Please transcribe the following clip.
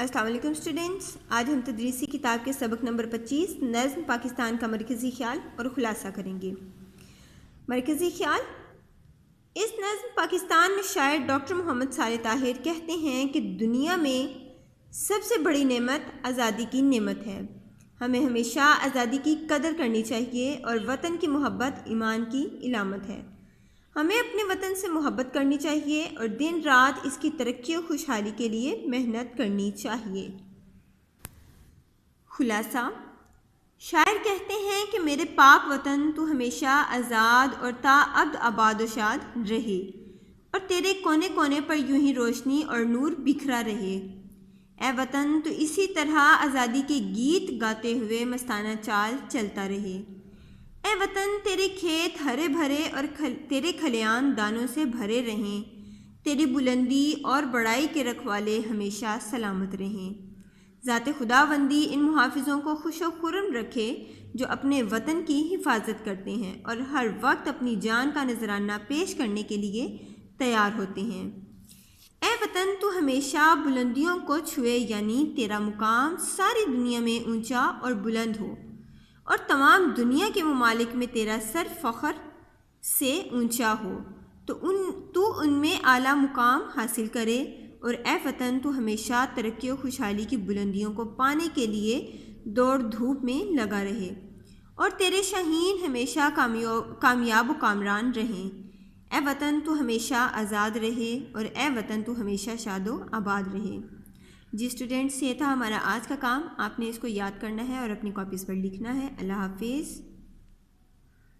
السلام علیکم اسٹوڈنٹس، آج ہم تدریسی کتاب کے سبق نمبر 25 نظم پاکستان کا مرکزی خیال اور خلاصہ کریں گے۔ مرکزی خیال۔ اس نظم پاکستان میں شاعر ڈاکٹر محمد صالح طاہر کہتے ہیں کہ دنیا میں سب سے بڑی نعمت آزادی کی نعمت ہے۔ ہمیں ہمیشہ آزادی کی قدر کرنی چاہیے اور وطن کی محبت ایمان کی علامت ہے۔ ہمیں اپنے وطن سے محبت کرنی چاہیے اور دن رات اس کی ترقی و خوشحالی کے لیے محنت کرنی چاہیے۔ خلاصہ۔ شاعر کہتے ہیں کہ میرے پاک وطن تو ہمیشہ آزاد اور تا ابد آباد و شاد رہے اور تیرے کونے کونے پر یوں ہی روشنی اور نور بکھرا رہے۔ اے وطن تو اسی طرح آزادی کے گیت گاتے ہوئے مستانہ چال چلتا رہے۔ اے وطن تیرے کھیت ہرے بھرے اور تیرے کھلیان دانوں سے بھرے رہیں، تیری بلندی اور بڑائی کے رکھوالے ہمیشہ سلامت رہیں۔ ذات خداوندی ان محافظوں کو خوش و خرم رکھے جو اپنے وطن کی حفاظت کرتے ہیں اور ہر وقت اپنی جان کا نذرانہ پیش کرنے کے لیے تیار ہوتے ہیں۔ اے وطن تو ہمیشہ بلندیوں کو چھوئے، یعنی تیرا مقام ساری دنیا میں اونچا اور بلند ہو اور تمام دنیا کے ممالک میں تیرا سر فخر سے اونچا ہو، تو ان میں اعلیٰ مقام حاصل کرے۔ اور اے وطن تو ہمیشہ ترقی و خوشحالی کی بلندیوں کو پانے کے لیے دوڑ دھوپ میں لگا رہے اور تیرے شاہین ہمیشہ کامیاب و کامران رہیں۔ اے وطن تو ہمیشہ آزاد رہے اور اے وطن تو ہمیشہ شاد و آباد رہے۔ جی اسٹوڈنٹس، یہ تھا ہمارا آج کا کام۔ آپ نے اس کو یاد کرنا ہے اور اپنی کاپیز پر لکھنا ہے۔ اللہ حافظ۔